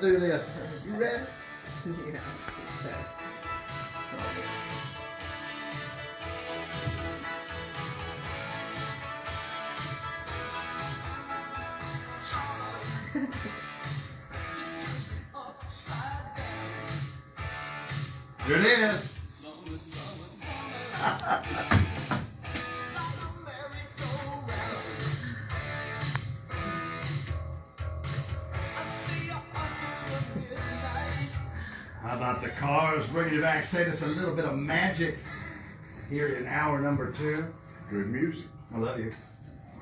Do this. You ready? Yeah, so. Here it is. How about the Cars bringing you back? Say this a little bit of magic here in hour number 2. Good music. I love you.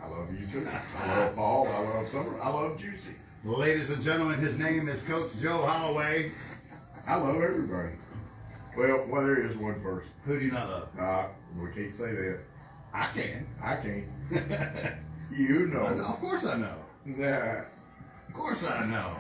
I love you too. I love fall. I love summer. I love Juicy. Ladies and gentlemen, his name is Coach Joe Holloway. I love everybody. Well, there is one person. Who do you not love? We can't say that. I can. I can't. You know. Of course I know. Nah. Of course I know.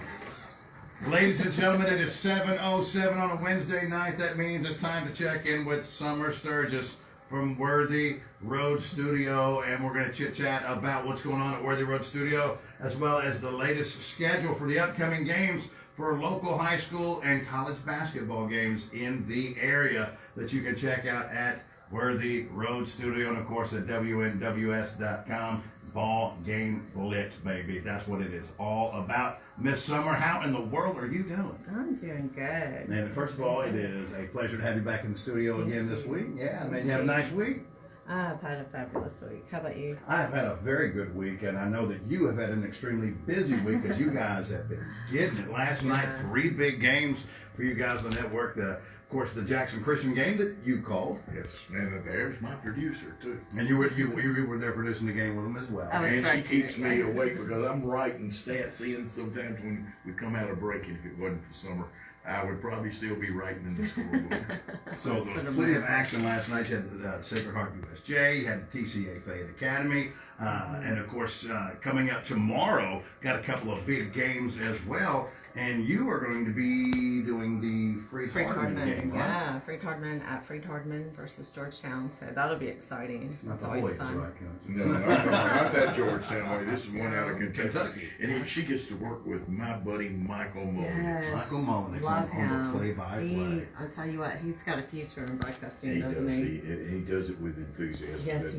Ladies and gentlemen, it is 7:07 on a Wednesday night. That means it's time to check in with Summer Sturgis from Worthy Road Studio, and we're going to chit-chat about what's going on at Worthy Road Studio, as well as the latest schedule for the upcoming games for local high school and college basketball games in the area that you can check out at Worthy Road Studio, and of course at WNWS.com. BallGame Blitz, baby. That's what it is all about. Miss Summer, how in the world are you doing? I'm doing good. Man, first of all, it is a pleasure to have you back in the studio again this week. Yeah, man, you have a nice week? I've had a fabulous week. How about you? I've had a very good week, and I know that you have had an extremely busy week because you guys have been getting it. Last night, 3 big games for you guys on the network. Of course, the Jackson Christian game that you called. Yes, and there's my producer too. And you were there producing the game with them as well. And she keeps me awake because I'm writing stats in sometimes when we come out of break. And if it wasn't for summer, I would probably still be writing in the scorebook. So there was plenty of action last night. You had the Sacred Heart USJ, you had the TCA Fayette Academy, and of course, coming up tomorrow, got a couple of big games as well. And you are going to be doing the Freed-Hardman game, right? Yeah, Freed-Hardman at Freed-Hardman versus Georgetown. So that'll be exciting. Not It's the always Hoyas, fun. right? No, not that Georgetown way. This is one out of Kentucky. Kentucky. And she gets to work with my buddy Michael Mullen. Yes. Michael Mullen Love on the him. play-by-play. I'll tell you what, he's got a future in broadcasting, He doesn't does. he? He does it with enthusiasm. Yes,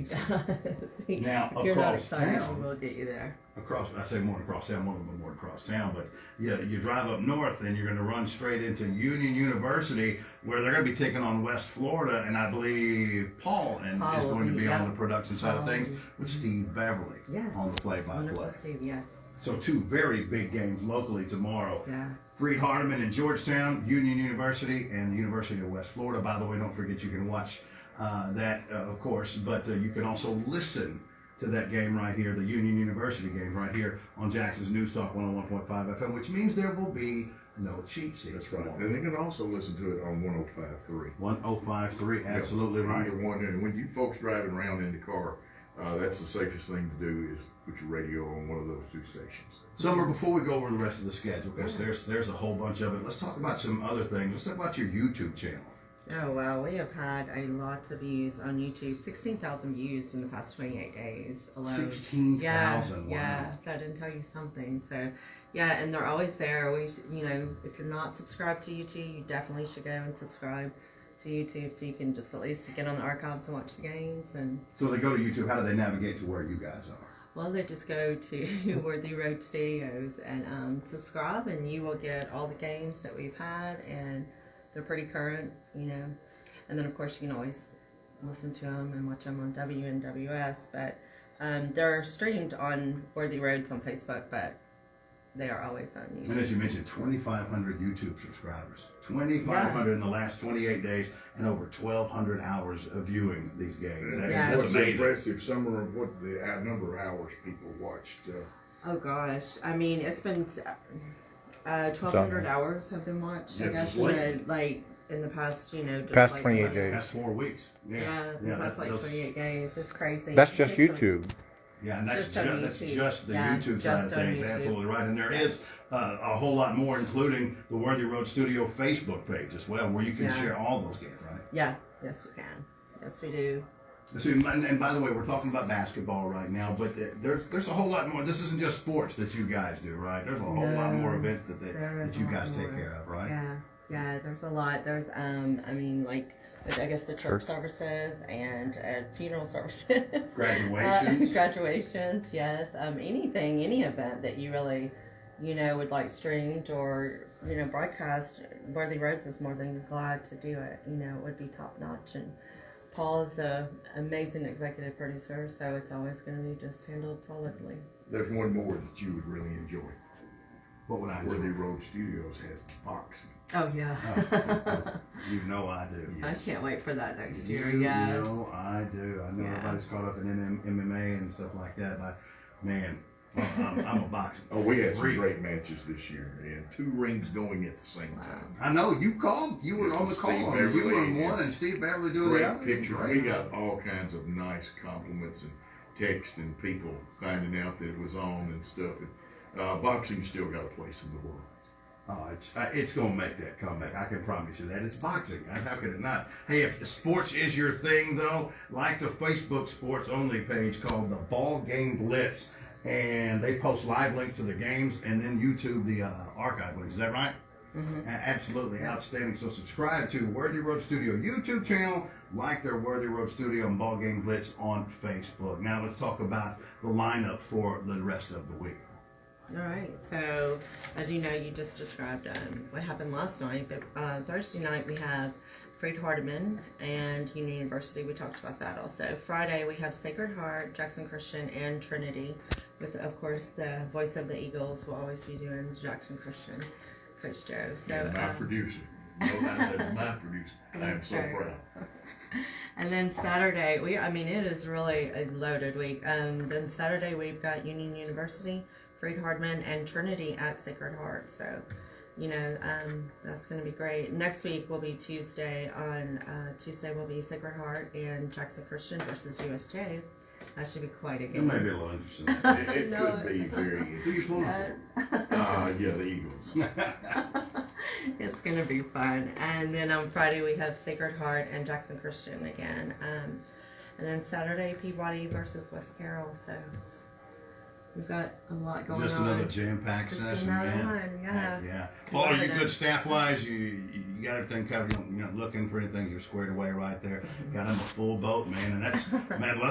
he does. Now, if you're not across excited, town- we will get you there. I say more across town, more across town, but yeah, you drive up north and you're going to run straight into Union University, where they're going to be taking on West Florida, and I believe Paul is going to be on the production side of things with Steve Beverly on the play-by-play. Wonderful, Steve, yes. So 2 very big games locally tomorrow. Yeah. Freed-Hardman in Georgetown, Union University, and the University of West Florida. By the way, don't forget you can watch that, of course, but you can also listen to that game right here, the Union University game right here on Jackson's News Talk 101.5 FM, which means there will be no cheat sheets. That's right. And they can also listen to it on 105.3. 105.3, absolutely right. Either one. And when you folks driving around in the car, that's the safest thing to do is put your radio on one of those 2 stations. Summer, before we go over the rest of the schedule, because there's a whole bunch of it, let's talk about some other things. Let's talk about your YouTube channel. Oh, well, we have had a lot of views on YouTube. 16,000 views in the past 28 days alone. 16,000, wow. Yeah, so I didn't tell you something. So, yeah, and they're always there. If you're not subscribed to YouTube, you definitely should go and subscribe to YouTube so you can just at least get on the archives and watch the games. And So they go to YouTube. How do they navigate to where you guys are? well, they just go to Worthy Road Studios and subscribe, and you will get all the games that we've had, and they're pretty current, And then, of course, you can always listen to them and watch them on WNWS. But they're streamed on Worthy Roads on Facebook, but they are always on YouTube. And as you mentioned, 2,500 YouTube subscribers. 2,500 in the last 28 days, and over 1,200 hours of viewing these games. That's What's amazing. impressive, Summer, of what the number of hours people watched. Oh, gosh. I mean, it's been 1,200 hours have been watched, I guess, in the past, just past like 28 days. Past 4 weeks. Yeah, that's like 28 days. It's crazy. That's just YouTube. Yeah, and that's Just on just the YouTube. YouTube Just side of on things. YouTube. Absolutely right. And there is a whole lot more, including the Worthy Road Studio Facebook page as well, where you can share all those games, right? Yeah, yes, you can. Yes, we do. So, and by the way, we're talking about basketball right now, but there's a whole lot more. This isn't just sports that you guys do, right? There's a whole lot more events that you guys take care of, right? Yeah, there's a lot. There's I mean, like, I guess the church services and funeral services, graduations, yes, anything, any event that you really, would like streamed or broadcast. Worthy Roads is more than glad to do it. It would be top notch, and Paul's an amazing executive producer, so it's always going to be just handled solidly. There's one more that you would really enjoy. What would I enjoy? Worthy Road Studios has boxing. Oh, yeah. You know I do. Yes. I can't wait for that next year. You Yes. know I do. I know everybody's caught up in MMA and stuff like that, but man, I'm a boxer. Oh, we had some great matches this year, and 2 rings going at the same time. I know you called. You were on the call. You were on one, and Steve Beverly doing the other. Great pictures. We got all kinds of nice compliments and text and people finding out that it was on and stuff. And boxing still got a place in the world. Oh, it's going to make that comeback. I can promise you that. It's boxing. How could it not? Hey, if sports is your thing, though, like the Facebook sports only page called the BallGame Blitz, and they post live links to the games and then YouTube the archive links. Is that right? Mm-hmm. Absolutely outstanding. So subscribe to Worthy Road Studio YouTube channel, like their Worthy Road Studio and BallGame Blitz on Facebook. Now let's talk about the lineup for the rest of the week. All right, so as you know, you just described what happened last night, but Thursday night we have Freed Hardeman and Union University. We talked about that also. Friday we have Sacred Heart, Jackson Christian, and Trinity, with, of course, the voice of the Eagles will always be doing Jackson Christian, Coach Joe. So and my producer. I said my producer. I am so proud. And then Saturday, it is really a loaded week. Then Saturday we've got Union University, Freed Hardman, and Trinity at Sacred Heart. So, that's going to be great. Next week will be Tuesday. Tuesday will be Sacred Heart and Jackson Christian versus USJ. That should be quite a game. It may be a little interesting. It could be very interesting. The Eagles. It's going to be fun. And then on Friday we have Sacred Heart and Jackson Christian again. And then Saturday, Peabody versus West Carroll. So we've got a lot going on. Just another jam-packed session. Yeah. Paul, are you good staff-wise? You got everything covered. You're not looking for anything. You're squared away right there. Got them a full boat, man, and that's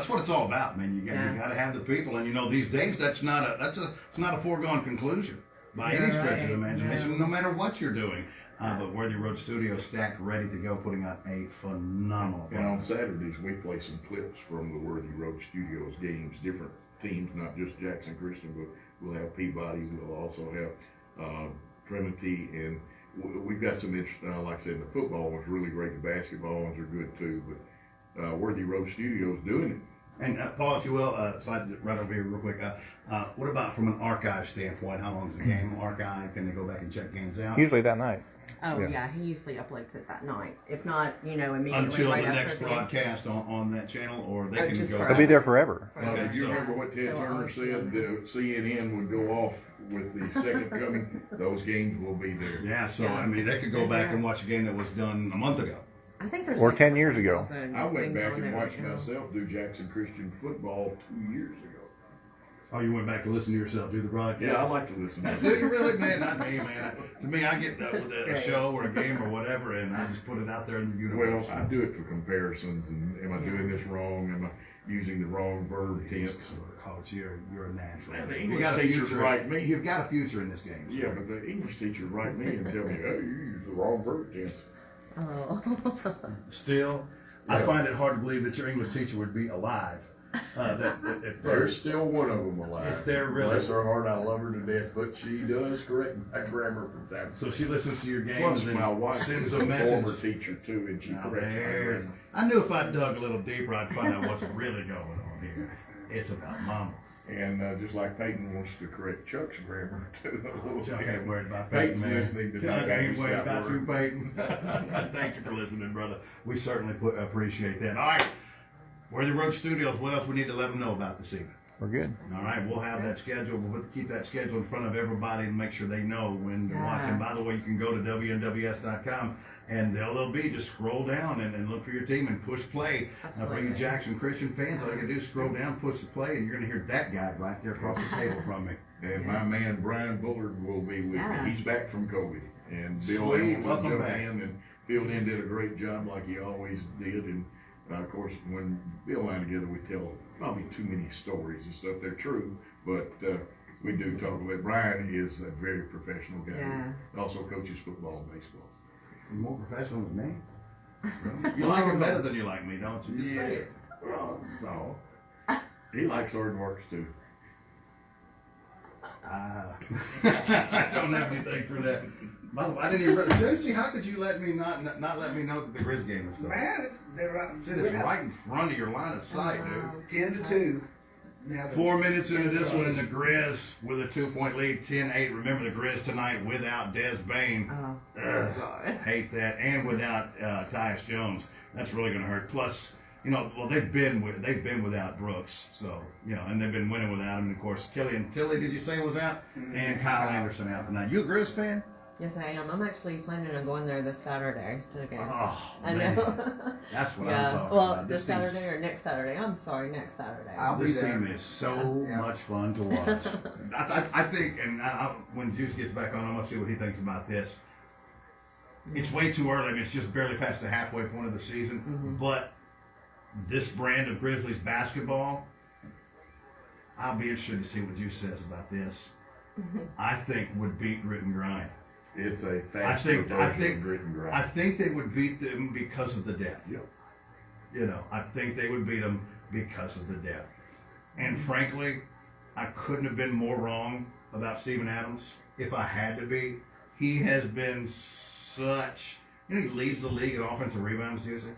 what it's all about, man. You got to have the people, and these days it's not a foregone conclusion by any stretch of the imagination, no matter what you're doing. But Worthy Road Studio stacked, ready to go, putting out a phenomenal And on Saturdays we play some clips from the Worthy Road Studios games, different teams, not just Jackson Christian, but we'll have Peabody, we'll also have Trinity, and we've got some interest, like I said, the football one's really great, the basketball ones are good too, but Worthy Road Studios doing it. And Paul, if you will, slide right over here real quick. What about from an archive standpoint? How long is the game archive? Can they go back and check games out? Usually that night. Oh, yeah, he usually uploads it that night. If not, immediately. Until right the next after broadcast on that channel, or they can just go. They'll be there forever. If you remember what Ted Turner said, the CNN would go off with the second coming. Those games will be there. Yeah, so they could go back and watch a game that was done a month ago. I think there's Or 10 years ago. I went back and watched myself do Jackson Christian football 2 years ago. Oh, you went back to listen to yourself do the broadcast? Yeah, I like to listen to Do you really, man? Not me, man. To me, I get with a show or a game or whatever, and I just put it out there in the universe. Well, I do it for comparisons, and am I doing this wrong? Am I using the wrong verb tense? Coach, you're a natural. Man, the English teachers write me. You've got a future in this game. So. Yeah, but the English teachers write me and tell me, oh, you use the wrong verb tense. Oh. Still, I find it hard to believe that your English teacher would be alive. There's still one of them alive. If they're really, bless her heart, I love her to death, but she does correct my grammar from time to time. So she listens to your games. Plus, and my wife sends is a a message. former teacher too, and she corrects my grammar. I knew if I dug a little deeper, I'd find out what's really going on here. It's about mama. And just like Peyton wants to correct Chuck's grammar too. Chuck ain't worried about Peyton, Peyton's man. listening to Chuck me. ain't worried about you, Peyton. Thank you for listening, brother. We certainly appreciate that. All right, Worthy Road Studios. What else we need to let them know about this evening? We're good. All right, we'll have that schedule. We'll keep that schedule in front of everybody to make sure they know when to watch. And by the way, you can go to WNWS.com and LLB, just scroll down and look for your team and push play. For you Jackson Christian fans, all you can do is scroll down, push the play, and you're going to hear that guy right there across the table from me. And my man Brian Bullard will be with me. He's back from COVID. And Bill Sweet. Hamilton Welcome jumped back. in and filled in, did a great job like he always did. And of course, when Bill and I together, we tell probably too many stories and stuff. They're true, but we do talk about it. Brian is a very professional guy. Yeah. He also coaches football and baseball. You're more professional than me. You like him better than you like me, don't you? Just say it. Well, no. He likes hard works too. I don't have anything for that. By the way, I didn't even. Seriously, how could you let me not let me know that the Grizz game was started? Man, they're right. It's right in front of your line of sight, dude. 10-2. Now 4 minutes into this one, and the Grizz with a 2-point lead, 10-8. Remember the Grizz tonight without Des Bain. Hate that, and without Tyus Jones. That's really going to hurt. Plus, you know, well they've been without Brooks, so you know, and they've been winning without him. And of course, Killian Tilly, did you say was out, and Kyle Anderson out tonight. You a Grizz fan? Yes, I am. I'm actually planning on going there this Saturday to the game. Oh, I man. know. That's what I'm talking well, about. this Saturday or next Saturday. I'm sorry, next Saturday. I'll be This there. team is so much fun to watch. I think, and when Juice gets back on, I'm going to see what he thinks about this. It's way too early. I mean, it's just barely past the halfway point of the season. But this brand of Grizzlies basketball, I'll be interested to see what Juice says about this. I think would beat Grit and Grind. It's a faster version of Grit and Grind. I think they would beat them because of the depth. Yep. You know, I think they would beat them because of the depth. And frankly, I couldn't have been more wrong about Steven Adams if I had to be. He has been such, you know, he leads the league in offensive rebounds, Juicy.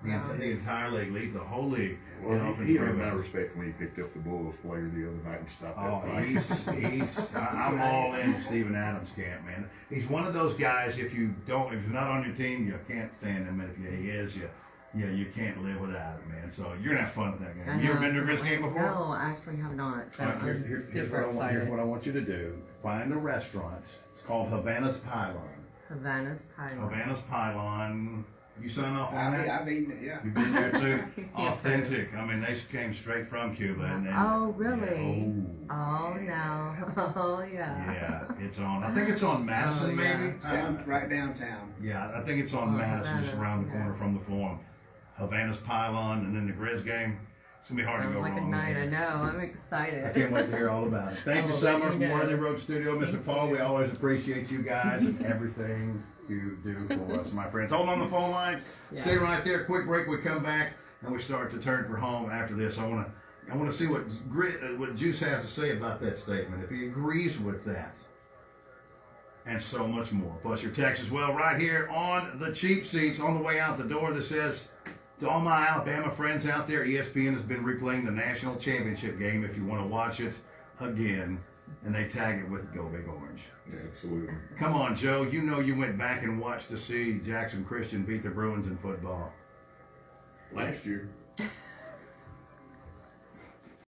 The entire league, leads the whole league in Well, offensive he earned my rebounds. respect when he picked up the Bulls player the other night and stopped Oh, that fight. I'm all in Steven Adams camp, man. He's one of those guys. If you're not on your team, you can't stand him. And if he is, you can't live without him, man. So you're gonna have fun with that game. You ever been to a Grizz game before? No, I actually have not. So I'm Here's super excited. here's what I want you to do. Find a restaurant. It's called Havana's Pylon. Havana's Pylon. Havana's Pylon. You sign off on that? I've eaten it, yeah. You've been there too? Authentic. I mean, they came straight from Cuba. And Oh, really? Yeah, Oh, no. Oh, yeah. yeah, it's on. I think it's on Madison, Oh, yeah. maybe. Right downtown. Yeah, I think it's on Madison, just Havana, around the corner yes. from the Forum. Havana's Pylon, and then the Grizz game. It's gonna be hard to Sounds go like a wrong. night. with I it. know. I'm I excited. can't wait to hear all about it. Thank you, will Summer, let from you know. Worthy Road Studio. Mr. Paul, we always appreciate you guys and everything you do for us, my friends. Hold on the phone lines. Yeah. Stay right there. Quick break. We come back and we start to turn for home after this. I want to see what Juice has to say about that statement. If he agrees with that. And so much more. Plus your text as well right here on the cheap seats on the way out the door that says, to all my Alabama friends out there, ESPN has been replaying the national championship game if you want to watch it again. And they tag it with Go Big Orange. Yeah, absolutely. Come on, Joe. You know you went back and watched to see Jackson Christian beat the Bruins in football. Last year.